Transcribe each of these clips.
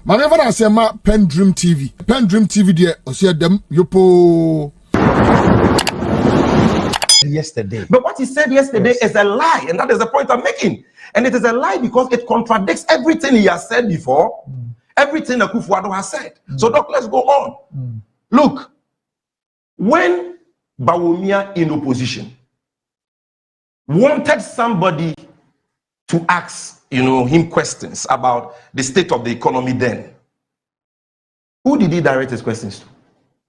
Mane I say ma PENDREAM TV. PENDREAM TV there osia dem yopo. Yesterday. But what he said yesterday is a lie, and that is the point I'm making. And it is a lie because it contradicts everything he has said before, everything Akufo-Addo has said. So, Doc, let's go on. Look, when Bawumia in opposition wanted somebody to ask, him questions about the state of the economy then, who did he direct his questions to?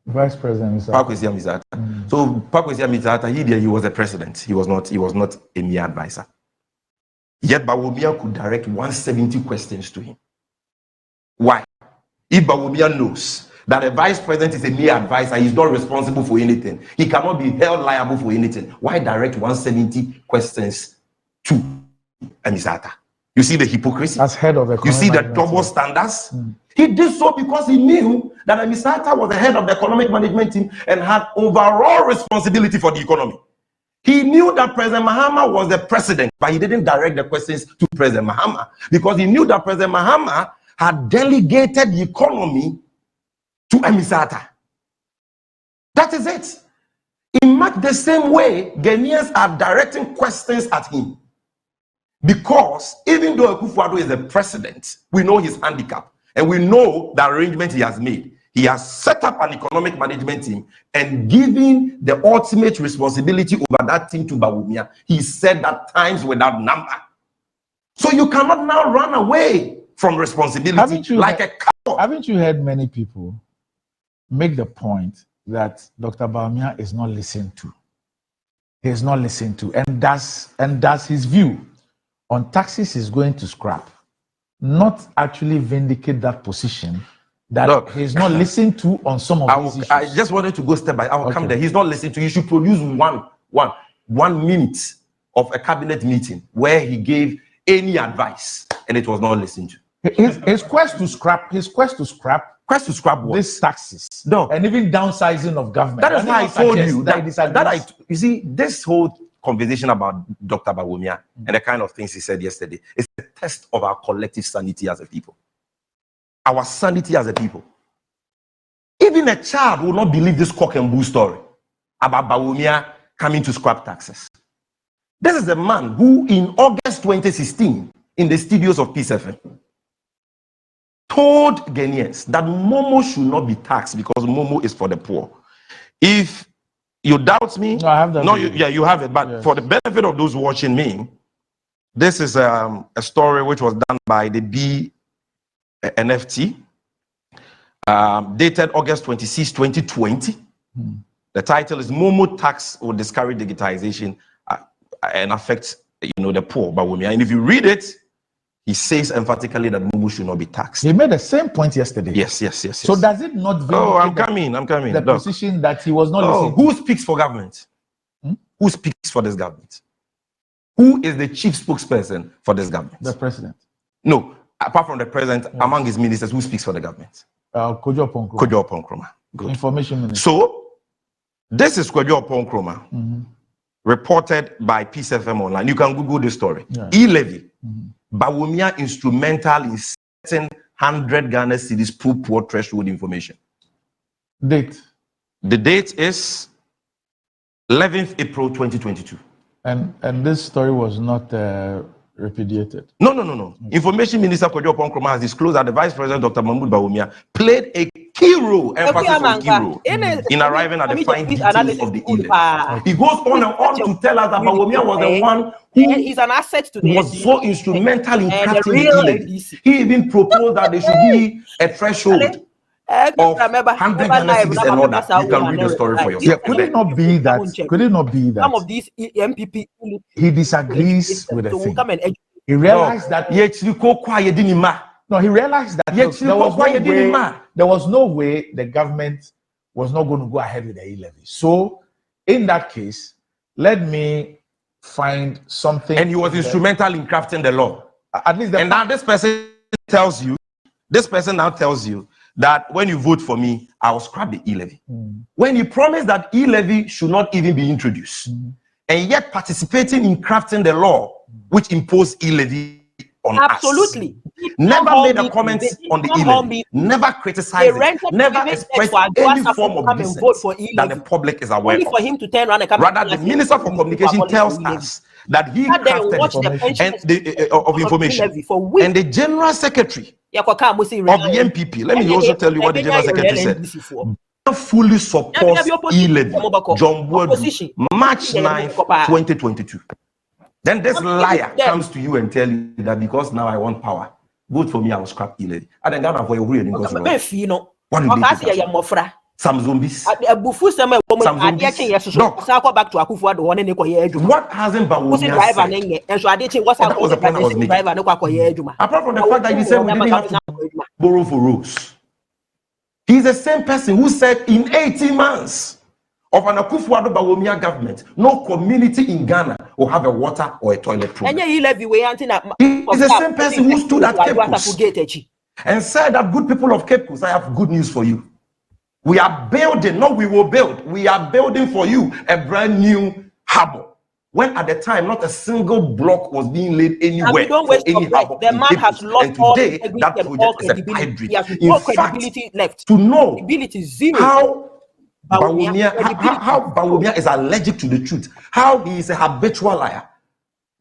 Vice President Pakwesi Amizata. So Pakwesi Amizata, he was a president. He was not a mere advisor. Yet Bawumia could direct 170 questions to him. Why? If Bawumia knows that a vice president is a mere advisor, he's not responsible for anything. He cannot be held liable for anything. Why direct 170 questions to Amizata? You see the hypocrisy? As head of the You see the double standards? He did so because he knew that Amizata was the head of the economic management team and had overall responsibility for the economy. He knew that President Mahama was the president, but he didn't direct the questions to President Mahama because he knew that President Mahama had delegated the economy to Amizata. That is it. In much the same way, Ghanaians are directing questions at him. Because even though Akufo-Addo is the president, we know his handicap and we know the arrangement he has made. He has set up an economic management team and given the ultimate responsibility over that team to Bawumia. He said that times without number. So you cannot now run away from responsibility like a cow. Haven't you heard many people make the point that Dr. Bawumia is not listened to? He is not listened to, and that's his view on taxes is going to scrap, not actually vindicate that position that Look, he's not listened to on some of these issues. I just wanted to go step by. I will come there. He's not listening to. You should produce one minute of a cabinet meeting where he gave any advice and it was not listened to. His quest to scrap What? these taxes, No, and even downsizing of government. that is why I told you that you see this whole conversation about Dr. Bawumia and the kind of things he said yesterday is a test of our collective sanity as a people. Our sanity as a people. Even a child will not believe this cock and bull story about Bawumia coming to scrap taxes. This is a man who in August 2016 in the studios of Peace FM told Ghanaians that Momo should not be taxed because Momo is for the poor. If you doubt me? No, I have that. No, you have it. But for the benefit of those watching me, this is a story which was done by the BNFT, dated August 26, 2020. The title is Momo Tax Will Discourage Digitization and Affect the poor. Bawumia. And if you read it, he says emphatically that Momo should not be taxed. He made the same point yesterday. Yes. So does it not vindicate I'm coming. the position that he was not listening to? Who speaks for government? Who speaks for this government? Who is the chief spokesperson for this government? The president. No, apart from the president, among his ministers, who speaks for the government? Kojo Oppong-Nkrumah. Kojo Oppong-Nkrumah. Good. Information minister. So, this is Kojo Oppong-Nkrumah, reported by Peace FM Online. You can Google this story. E-levy. Bawumia instrumental in setting 100 Ghana cedis poor threshold information. Date. The date is 11th April 2022. And this story was not repudiated. No. Information Minister Kojo Oppong-Nkrumah has disclosed that the Vice President Dr. Mahmoud Bawumia played a key role, emphasis on key role, in arriving at the fine details of the e-levy. He goes on and on to tell us that Bawumia was the one who is an asset to the was so instrumental in crafting the e-levy. He even proposed that there should be a threshold of 100 Ghana cedis and all that. You can read the story for yourself. Yeah, could it not be that some of these MPP he disagrees with the thing? He realized that he realized that there was no way the government was not going to go ahead with the e-levy. So in that case, let me find something. And he was instrumental in crafting the law. At least now this person now tells you that when you vote for me, I will scrap the e-levy. When you promise that e-levy should not even be introduced, and yet participating in crafting the law which imposed e-levy on Absolutely. us. Never made a comment on the e-levy. Never criticized it. Never expressed any form of dissent that the public is aware only of. for him to turn around and come. Rather, the Minister for Communication tells us that he crafted of information, and the General Secretary of the MPP. Let me also tell you what the General Secretary said. Fully supports e-levy. John Boadu, March 9th, 2022. Then this liar comes to you and tell you that because now I want power, vote for me, I will scrap e-levy. And then Ghana for a real what do you think? Some zombies. What hasn't Bawumia said? That was the point I was making. Apart from the fact that he said we didn't have to borrow for roads. He's the same person who said in 18 months of an Akufo-Addo Bawumia government, no community in Ghana will have a water or a toilet problem. He's the same person who stood at Cape Coast and said that good people of Cape Coast, I have good news for you. We are building, no, we will build. We are building for you a brand new harbor. When at the time, not a single block was being laid anywhere for any harbor. The man has lost all today, that project is a pipe dream. In fact, left. To know how Bawumia is allergic to the truth, how he is a habitual liar.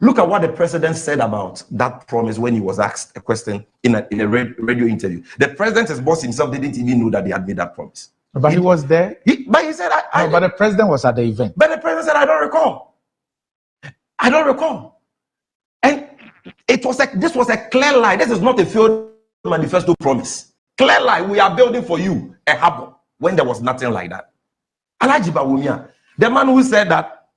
Look at what the president said about that promise when he was asked a question in a radio interview. The president, his boss himself, didn't even know that they had made that promise. But he was there. But he said, but the president was at the event. But the president said, I don't recall. I don't recall. And it was this was a clear lie. This is not a failed manifesto promise. Clear lie. We are building for you a harbor when there was nothing like that. Alhaji Bawumia, the man who said that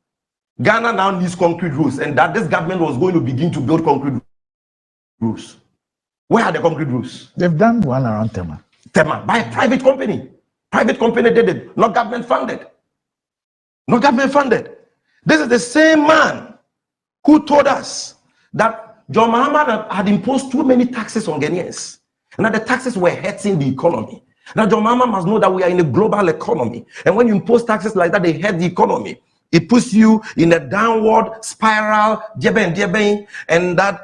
Ghana now needs concrete roads and that this government was going to begin to build concrete roads. Where are the concrete roads? They've done one around Tema. Tema, by a private company. Private company did it, not government funded. Not government funded. This is the same man who told us that John Mahama had imposed too many taxes on Ghanaians and that the taxes were hurting the economy. Now, John Mahama must know that we are in a global economy. And when you impose taxes like that, they hurt the economy. It puts you in a downward spiral, and that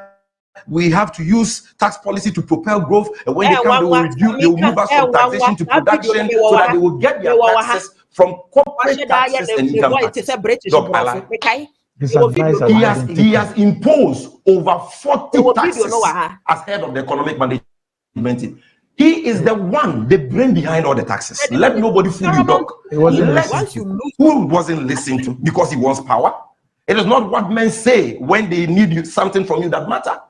we have to use tax policy to propel growth. And when they come, they will move us from taxation to production so that they will get their taxes from corporate taxes and income taxes. He has imposed over 40 taxes as head of the economic management team. He is the one, the brain behind all the taxes. Let nobody fool you, Doc. Who wasn't listening to because he wants power? It is not what men say when they need something from you that matter.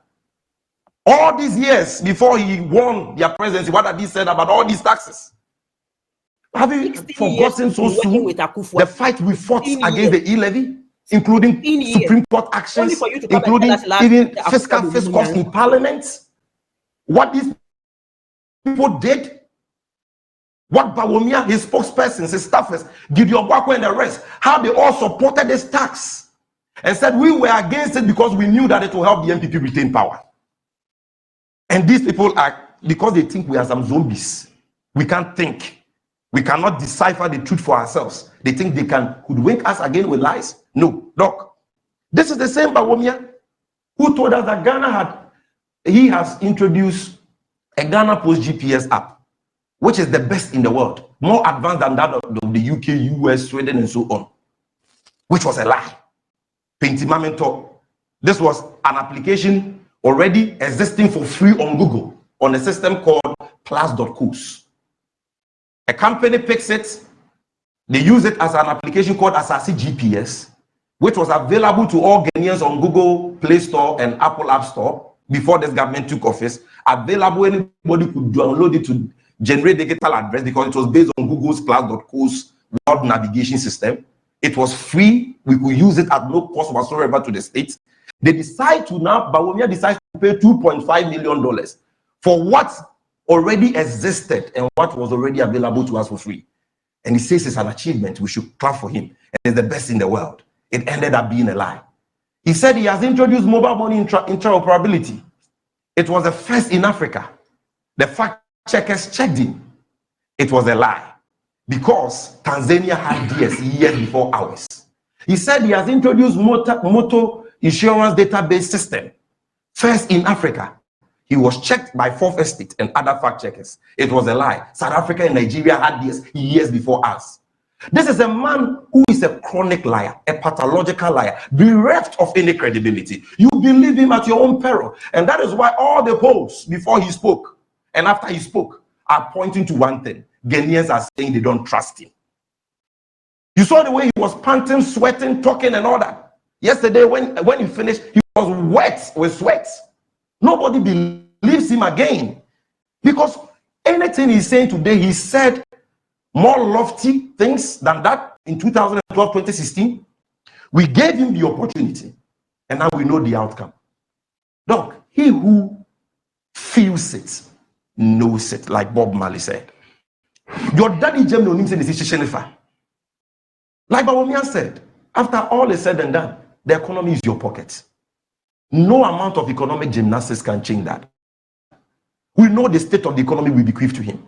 All these years before he won their presidency, what had he said about all these taxes? Have you forgotten so soon the fight we fought against the e-levy? Including Supreme Court actions, including even fiscal fiscals in Parliament. What these people did, what Bawumia, his spokespersons, his staffers, Gideon Bako and the rest, how they all supported this tax and said we were against it because we knew that it will help the MPP retain power. And these people are, because they think we are some zombies, we can't think. We cannot decipher the truth for ourselves. They think they can hoodwink us again with lies. No, Doc. This is the same Bawumia who told us that he has introduced a Ghana Post GPS app, which is the best in the world, more advanced than that of the UK, US, Sweden, and so on, which was a lie. Pentimamento. This was an application already existing for free on Google on a system called plus.coos. A company picks it, they use it as an application called Asasi GPS, which was available to all Ghanaians on Google Play Store and Apple App Store before this government took office. Available, anybody could download it to generate digital address because it was based on Google's plus.coos world navigation system. It was free. We could use it at no cost whatsoever to the state. They decide to now, Bawumia decides to pay $2.5 million for what already existed and what was already available to us for free. And he says it's an achievement. We should clap for him. And it's the best in the world. It ended up being a lie. He said he has introduced mobile money interoperability. It was the first in Africa. The fact checkers checked him. It was a lie because Tanzania had DS years before ours. He said he has introduced motor insurance database system First in Africa. He was checked by Fourth Estate and other fact checkers. It was a lie. South Africa and Nigeria had this years before us. This is a man who is a chronic liar, a pathological liar, bereft of any credibility. You believe him at your own peril. And that is why all the polls before he spoke and after he spoke are pointing to one thing. Ghanaians are saying they don't trust him. You saw the way he was panting, sweating, talking and all that. Yesterday when he finished, he was wet with sweat. Nobody believes him again. Because anything he's saying today, he said more lofty things than that in 2012, 2016. We gave him the opportunity, and now we know the outcome. Doc, he who feels it knows it, like Bob Marley said. Your daddy Jem no nimse nisi shenifa. Like Bawumia said, after all is said and done, the economy is your pocket. No amount of economic gymnastics can change that. We know the state of the economy we bequeath to him.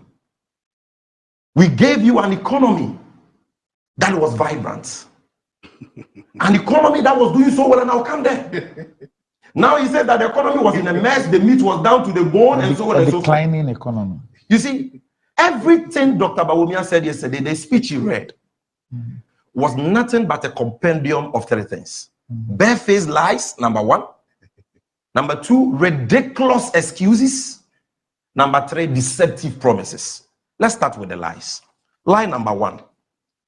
We gave you an economy that was vibrant. An economy that was doing so well, and I'll come there. Now he said that the economy was in a mess, the meat was down to the bone, and so on and so forth. Declining economy. You see, everything Dr. Bawumia said yesterday, the speech he read, was nothing but a compendium of three things. Barefaced lies, number one. Number two, ridiculous excuses. Number three, deceptive promises. Let's start with the lies. Lie number one,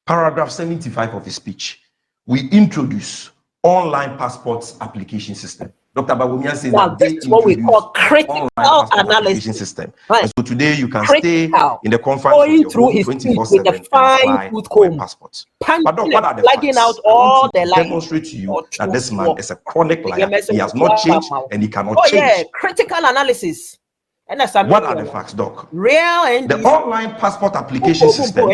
paragraph 75 of his speech. We introduce online passports application system. Dr. Bawumia says that this is what we call critical analysis system. Right. And so today you can Critical. stay in the conference going through his speech with the fine tooth comb, passports. But Doc, what are the plugging facts? out all the lies. Demonstrate to you that this man is a chronic liar. He has not changed and he cannot change. Yeah, critical analysis. And what are the facts, Doc? Real NDC. The online passport application system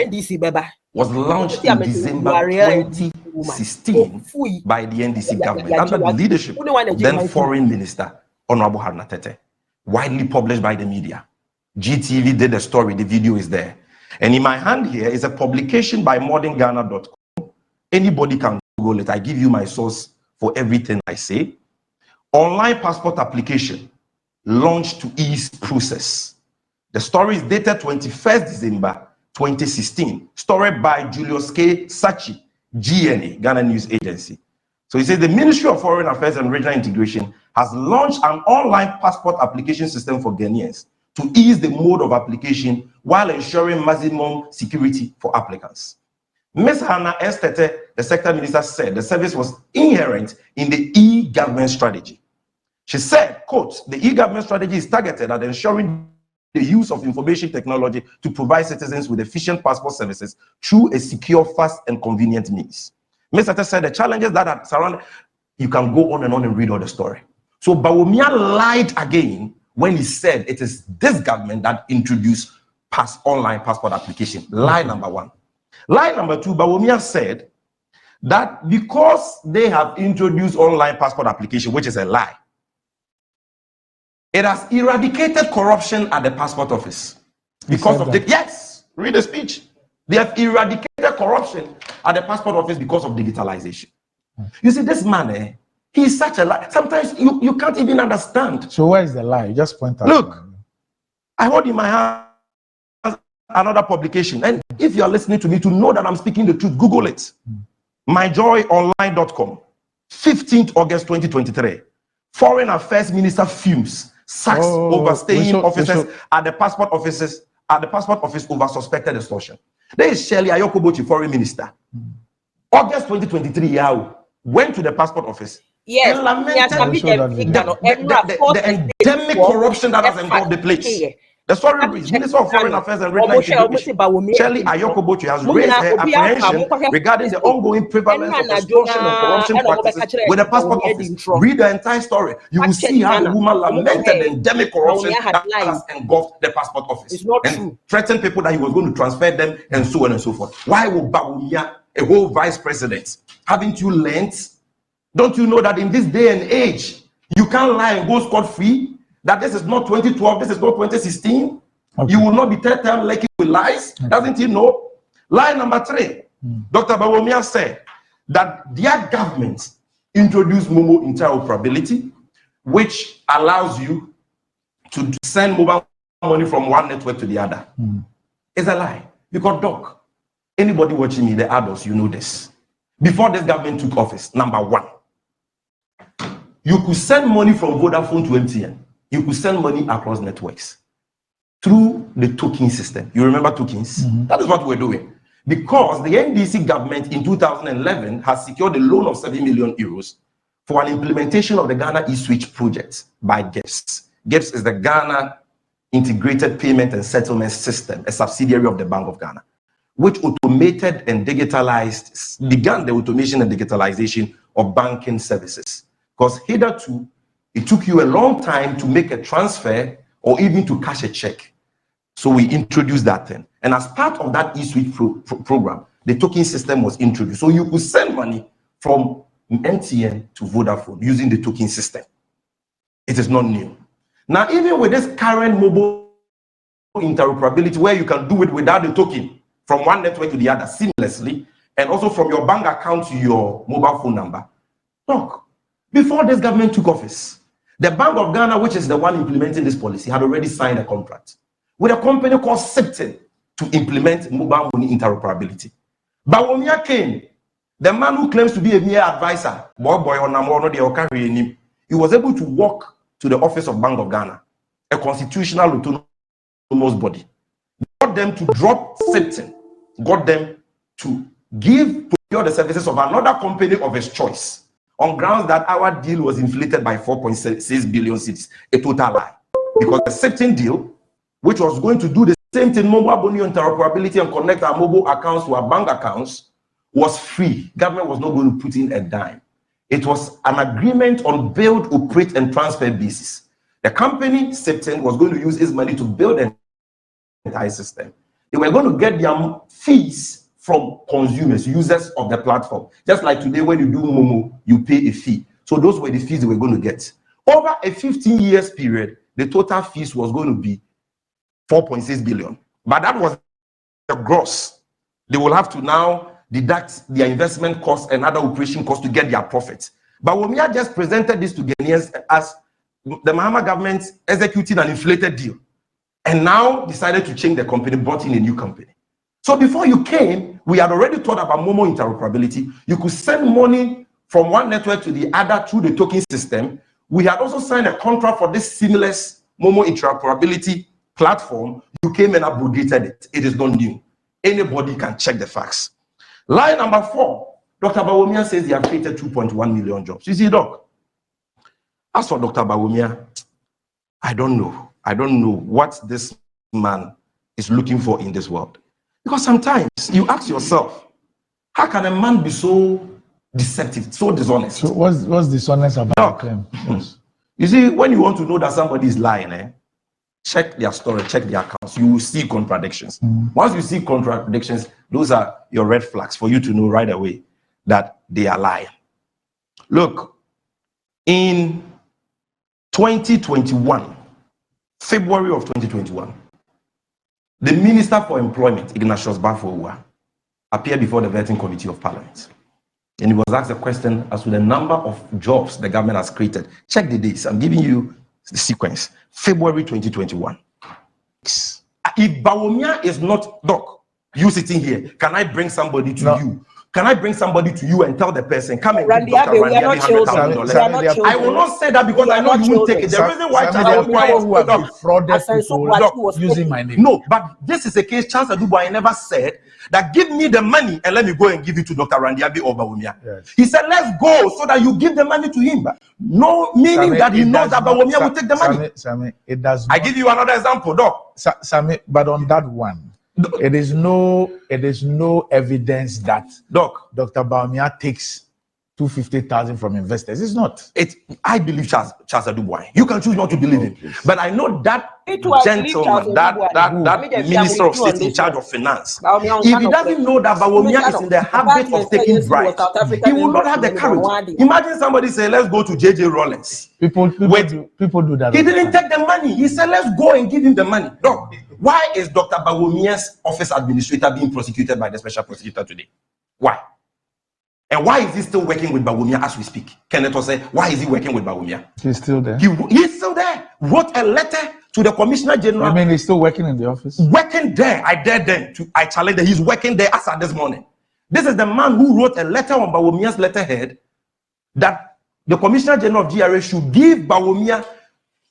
was launched in December 2016 by the NDC government under the leadership of then Foreign Minister Honorable Haruna Tete, widely published by the media. GTV did a story, the video is there. And in my hand here is a publication by modernghana.com. Anybody can Google it. I give you my source for everything I say. Online passport application launched to ease process. The story is dated 21st December 2016. Story by Julius K. Sachi, GNA, Ghana News Agency. So he says the Ministry of Foreign Affairs and Regional Integration has launched an online passport application system for Ghanaians to ease the mode of application while ensuring maximum security for applicants. Ms. Hannah Estete, the sector minister, said the service was inherent in the e-government strategy. She said, quote, the e-government strategy is targeted at ensuring the use of information technology to provide citizens with efficient passport services through a secure, fast, and convenient means. Ms. Estete said the challenges that are surrounded, you can go on and read all the story. So Bawumia lied again when he said it is this government that introduced online passport application. Lie number one. Lie number two, Bawumia said that because they have introduced online passport application, which is a lie, it has eradicated corruption at the passport office. Because of the, yes, read the speech. They have eradicated corruption at the passport office because of digitalization. You see, this man, he's such a lie. Sometimes you can't even understand. So where is the lie? You just point out. Look, I hold in my hand another publication. And if you are listening to me to know that I'm speaking the truth, Google it. myjoyonline.com, 15th August 2023. Foreign Affairs Minister fumes. Sacks overstaying officers at the passport offices over suspected extortion. There is Shirley Ayokobochi, foreign minister. August 2023, went to the passport office and lamented the endemic corruption that has engulfed the place. The story reads, Minister of Foreign Affairs and Regional Integration, Shirley Ayokobochi, has raised her apprehension regarding the ongoing prevalence of extortion and corruption practices with the passport office. Read the entire story. You will see how the woman lamented the endemic corruption that has engulfed the passport office and threatened people that he was going to transfer them and so on and so forth. Why would Bawumia, a whole vice president, haven't you learned? Don't you know that in this day and age, you can't lie and go scot-free? That this is not 2012, this is not 2016. Okay. You will not be third time like with lies. Okay. Doesn't he know? Lie number three. Dr. Bawumia said that their government introduced Momo interoperability, which allows you to send mobile money from one network to the other. It's a lie. Because, Doc, anybody watching me, the adults, you know this. Before this government took office, number one, you could send money from Vodafone to MTN. You could send money across networks through the token system. You remember tokens? That is what we're doing. Because the NDC government in 2011 has secured a loan of 7 million euros for an implementation of the Ghana e-Switch project by GIPS. GIPS is the Ghana Integrated Payment and Settlement System, a subsidiary of the Bank of Ghana, which automated and digitalized, began the automation and digitalization of banking services. Because hitherto, it took you a long time to make a transfer or even to cash a check. So we introduced that thing. And as part of that e-Switch program, the token system was introduced. So you could send money from MTN to Vodafone using the token system. It is not new. Now, even with this current mobile interoperability, where you can do it without the token from one network to the other seamlessly, and also from your bank account to your mobile phone number. Look, before this government took office, the Bank of Ghana, which is the one implementing this policy, had already signed a contract with a company called Septin to implement mobile money interoperability. Bawumia came, the man who claims to be a mere advisor, he was able to walk to the office of Bank of Ghana, a constitutional autonomous body, got them to drop Septin, got them to procure the services of another company of his choice, on grounds that our deal was inflated by 4.6 billion cedis, a total lie. Because the Septin deal, which was going to do the same thing, mobile money interoperability and connect our mobile accounts to our bank accounts, was free. Government was not going to put in a dime. It was an agreement on build, operate, and transfer basis. The company, Septin, was going to use its money to build an entire system. They were going to get their fees from consumers, users of the platform. Just like today, when you do Momo, you pay a fee. So those were the fees they were going to get. Over a 15 years period, the total fees was going to be 4.6 billion. But that was the gross. They will have to now deduct their investment costs and other operation costs to get their profits. But Bawumia just presented this to Ghanaians as the Mahama government executing an inflated deal, and now decided to change the company, brought in a new company. So before you came, we had already thought about Momo interoperability. You could send money from one network to the other through the token system. We had also signed a contract for this seamless Momo interoperability platform. You came and abrogated it. It is not new. Anybody can check the facts. Lie number 4, Dr. Bawumia says they have created 2.1 million jobs. You see, Doc, as for Dr. Bawumia, I don't know. I don't know what this man is looking for in this world. Because sometimes you ask yourself, how can a man be so deceptive, so dishonest? So what's dishonest about him? Yes. You see, when you want to know that somebody is lying, check their story, check their accounts. You will see contradictions. Once you see contradictions, those are your red flags for you to know right away that they are lying. Look, in 2021, February of 2021, the Minister for Employment, Ignatius Bafo, appeared before the Vetting Committee of Parliament. And he was asked a question as to the number of jobs the government has created. Check the dates. I'm giving you the sequence. February 2021. If Bawumia is not, Doc, you sitting here, can I bring somebody to you? Can I bring somebody to you and tell the person, come and give Dr. Randiabi $100,000? I will not say that because I know you won't take it. The reason why Charles Aduboah using my name. No, but this is a case Charles Aduboah never said that give me the money and let me go and give it to Dr. Randiabi or Bawumia. Yes. He said, let's go so that you give the money to him. No, meaning Sammy, that he knows that Bawumia will take the money. Sammy, it does not. I give you another example, Doc. Sammy, but on that one, it is no evidence that Dr. Bawumia takes 250,000 from investors. It's not. I believe Charles Aduboah. You can choose not to believe him, but I know that gentleman, that Minister of State in charge of Finance. If he doesn't know that Bawumia is in the habit of taking bribes, he will not have the courage. Imagine somebody say, "Let's go to JJ Rollins." People do that. He didn't take the money. He said, "Let's go and give him the money." No. Why is Dr. Bawumia's office administrator being prosecuted by the special prosecutor today? Why? And why is he still working with Bawumia as we speak? Kenneth say, why is he working with Bawumia? He's still there. He's still there. Wrote a letter to the Commissioner General. I mean, he's still working in the office? Working there. I dare them to, I challenge them. He's working there as at this morning. This is the man who wrote a letter on Bawumia's letterhead that the Commissioner General of GRA should give Bawumia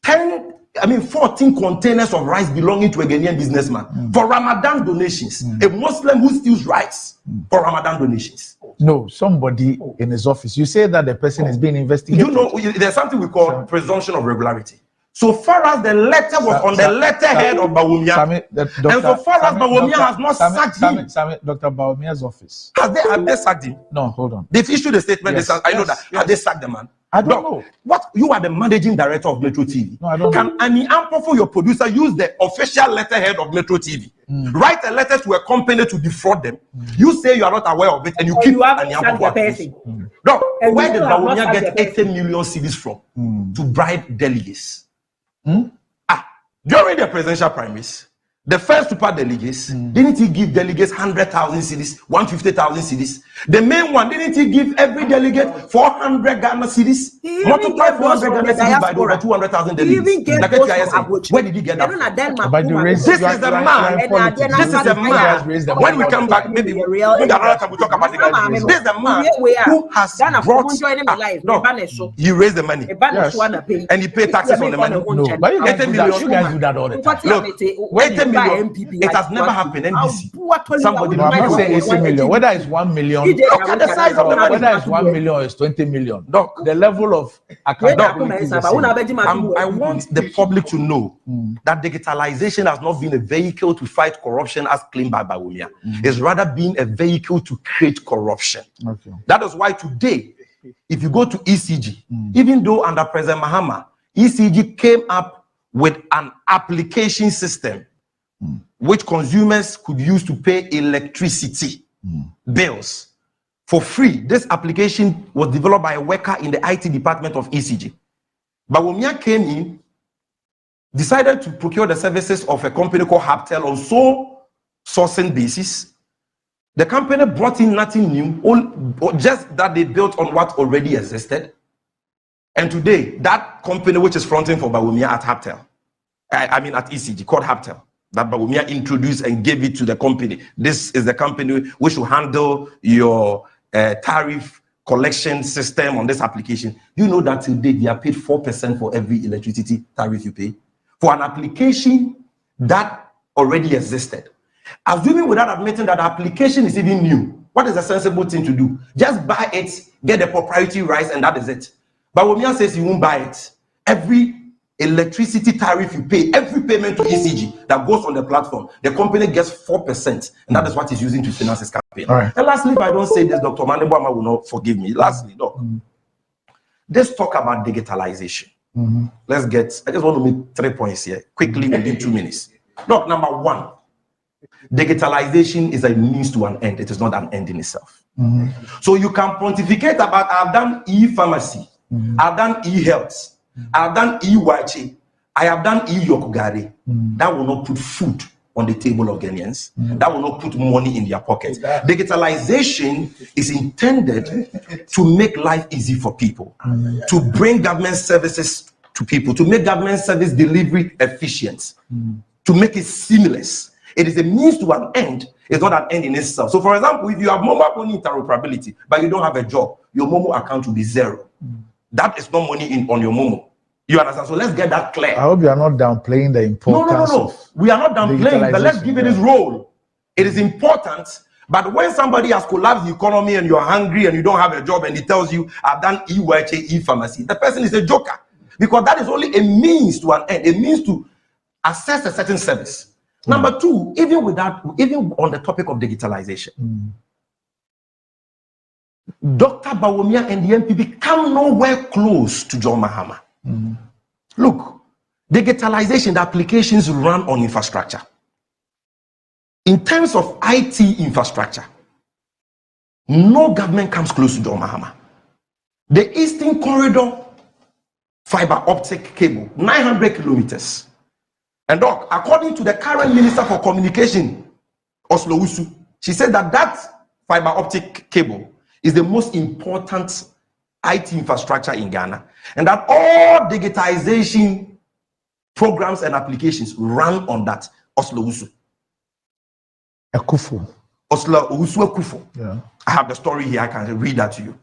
14 containers of rice belonging to a Ghanaian businessman for Ramadan donations. A Muslim who steals rice for Ramadan donations. No, somebody in his office. You say that the person is being investigated. You know, there's something we call presumption of regularity. So far as the letter was on the letterhead of Bawumia, and so far as Bawumia has not sacked him, Dr. Bawumia's office. Have they sacked him? No, hold on. They've issued a statement. Yes, I know that. Yes. Have they sacked the man? I don't know. What? You are the managing director of Metro TV. No, I don't know. Can Annie Ampofo, your producer, use the official letterhead of Metro TV? Write a letter to a company to defraud them. You say you are not aware of it and you keep Annie Ampofo. No, where did Bawumia get 80 million cedis from to bribe delegates? During the presidential primaries, the first super delegates, didn't he give delegates 100,000 cedis, 150,000 cedis? The main one, didn't he give every delegate 400 Ghana cedis? Multiply 400 Ghana cedis by over 200,000 delegates. Where did he get that from? This is the man. This is the man. When we come back, maybe another time we talk about the guy. This is the man who has brought. He raised the money. Yes. And he paid taxes on the money. No, but you guys do that all the time. Look, wait a minute. It has never happened. NBC. Somebody. I'm not saying 80 million. Whether it's 1 million. Look at the size of the money. Whether it's 1 million or it's 20 million. Doc, the level of accountability. I want the public to know that digitalization has not been a vehicle to fight corruption as claimed by Bawumia. It's rather been a vehicle to create corruption. Okay. That is why today, if you go to ECG, even though under President Mahama, ECG came up with an application system which consumers could use to pay electricity bills for free. This application was developed by a worker in the IT department of ECG. Bawumia came in, decided to procure the services of a company called Habtel on sole sourcing basis. The company brought in nothing new, just that they built on what already existed. And today, that company which is fronting for Bawumia at Habtel, I mean at ECG, called Habtel, that Bawumia introduced and gave it to the company. This is the company which will handle your tariff collection system on this application. You know that today they are paid 4% for every electricity tariff you pay for an application that already existed. Assuming without admitting that the application is even new, what is a sensible thing to do? Just buy it, get the proprietary rights, and that is it. But Bawumia says you won't buy it. Every electricity tariff you pay, every payment to ECG that goes on the platform, the company gets 4%, and that is what he's using to finance his campaign. All right. And lastly, if I don't say this, Dr. Mandebwama will not forgive me. Lastly, let's talk about digitalization. I just want to make 3 points here, quickly within 2 minutes. Look, number one, digitalization is a means to an end. It is not an end in itself. So you can pontificate about, I've done e-pharmacy, I've done e-health, I've done e-wachi, I have done e-yokugari. That will not put food on the table of Ghanaians. That will not put money in their pockets. Digitalization is intended to make life easy for people, to bring government services to people, to make government service delivery efficient, to make it seamless. It is a means to an end. It's not an end in itself. So, for example, if you have mobile money interoperability, but you don't have a job, your Momo account will be zero. That is no money on your Momo. You understand? So let's get that clear. I hope you are not downplaying the importance. No. We are not downplaying, but let's give it its role. It is important. But when somebody has collapsed the economy and you are hungry and you don't have a job and he tells you, I've done e-wache, e-pharmacy, the person is a joker. Because that is only a means to an end, a means to access a certain service. Number two, even on the topic of digitalization, Dr. Bawumia and the NPP come nowhere close to John Mahama. Look, digitalization, the applications run on infrastructure. In terms of IT infrastructure, no government comes close to John Mahama. The Eastern Corridor fiber optic cable, 900 kilometers. And doc, according to the current Minister for Communication, Oslo Wusu, she said that fiber optic cable is the most important IT infrastructure in Ghana, and that all digitization programs and applications run on that Oslo Usu. Oslo Usu Akufo. Yeah. I have the story here. I can read that to you.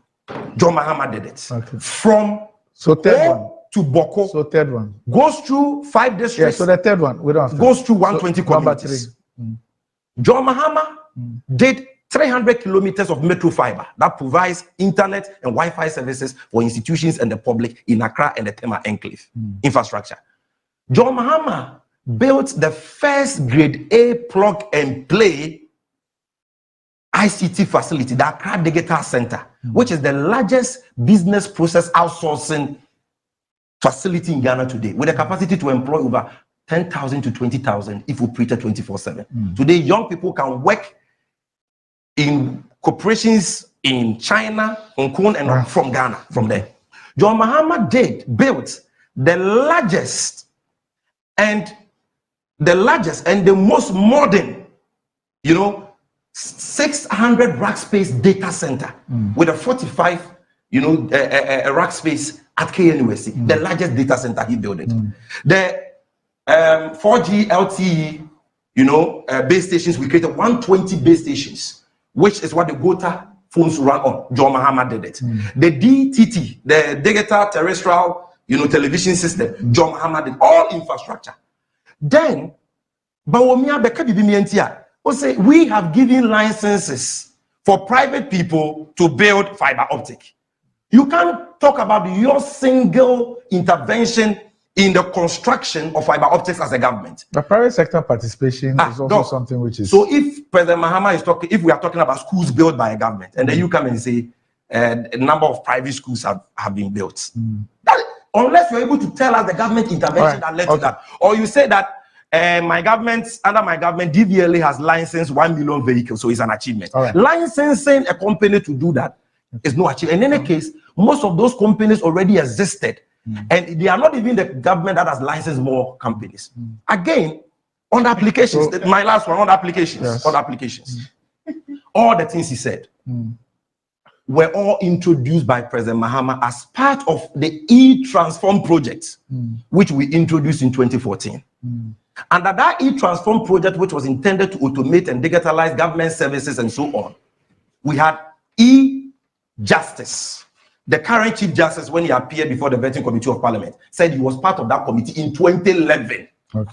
John Mahama did it. Okay. From third one to Boko. So third one goes through 5 districts. Yeah, so the third one we don't have goes through 120 communities. John Mahama did 300 kilometers of metro fiber that provides internet and Wi-Fi services for institutions and the public in Accra and the Tema Enclave infrastructure. John Mahama built the first grade A plug and play ICT facility, the Accra Digital Center, which is the largest business process outsourcing facility in Ghana today, with a capacity to employ over 10,000 to 20,000 if operated 24/7. Today, young people can work in corporations in China, Hong Kong, and from Ghana, from there. John Mahama built the largest and the most modern, 600 rack space data center with a 45, a rack space at KNUSC, the largest data center he built it. The 4G LTE, base stations, we created 120 base stations, which is what the Gota phones run on. John Mahama did it. The DTT, the digital terrestrial, television system, John Mahama did all infrastructure. Then, Bawumia say we have given licenses for private people to build fiber optic. You can't talk about your single intervention in the construction of fiber optics as a government. The private sector participation is also something which is... So if President Mahama is talking, if we are talking about schools built by a government, and then you come and say a number of private schools have been built, unless you're able to tell us the government intervention that led to that, or you say that under my government, DVLA has licensed 1 million vehicles, so it's an achievement. Licensing a company to do that is no achievement. In any case, most of those companies already existed. And they are not even the government that has licensed more companies. Again, on the applications, my last one, on the applications, all the things he said were all introduced by President Mahama as part of the e-Transform project, which we introduced in 2014. Under that e-Transform project, which was intended to automate and digitalize government services and so on, we had e-Justice. The current Chief Justice, when he appeared before the Vetting Committee of Parliament, said he was part of that committee in 2011.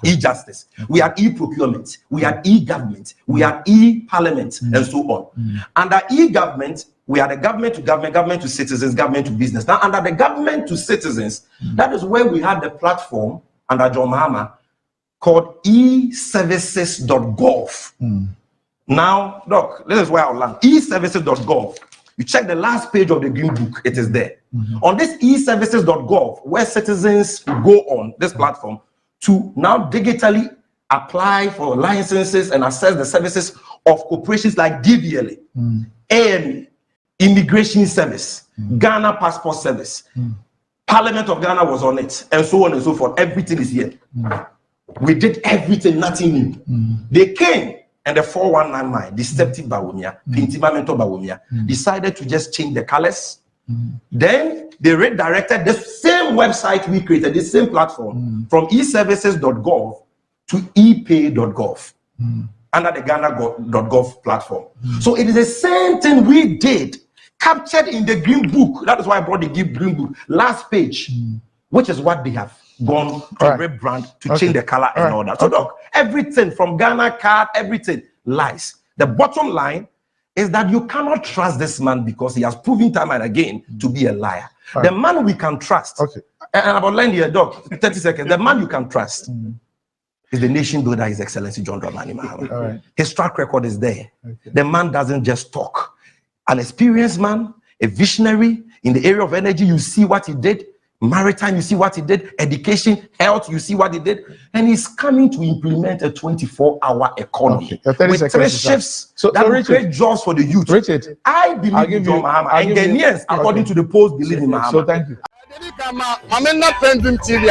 E-Justice. We had e-procurement. We had e-government. We had e-parliament, and so on. Under e-government, we had a government to government, government to citizens, government to business. Now, under the government to citizens, that is where we had the platform under John Mahama called eservices.gov. Now, look, this is where I'll land. eservices.gov. You check the last page of the Green Book, it is there. On this eservices.gov, where citizens go on this platform to now digitally apply for licenses and access the services of corporations like DVLA, AME, Immigration Service, Ghana Passport Service, Parliament of Ghana was on it, and so on and so forth. Everything is here. We did everything, nothing new. They came. And the 4199, deceptive Bawumia, Pintimamento Bawumia, decided to just change the colors. Then they redirected the same website we created, the same platform, from eservices.gov to epay.gov under the Ghana.gov platform. So it is the same thing we did, captured in the Green Book. That is why I brought the Green Book, last page, which is what they have gone to rebrand to change the color and all that. So look, everything from Ghana card, everything lies. The bottom line is that you cannot trust this man because he has proven time and again to be a liar. The man we can trust, and about line here, Doc, 30 seconds. The man you can trust is the nation builder, His Excellency John Dramani Mahama. His track record is there. The man doesn't just talk. An experienced man, a visionary in the area of energy. You see what he did. Maritime, you see what he did. Education, health, you see what he did. And he's coming to implement a 24-hour economy with 3 shifts that will create jobs for the youth. I believe in John Mahama, and Ghanaians, according to the post, believe in Mahama. So thank you. I'm not PENDREAM TV.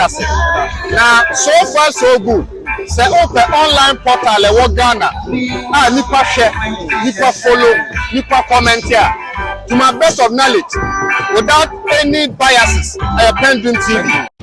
Now, so far so good. Say open online portal le Ghana. Nipa share, nipa follow, nipa comment here. to my best of knowledge, without any biases. PENDREAM TV.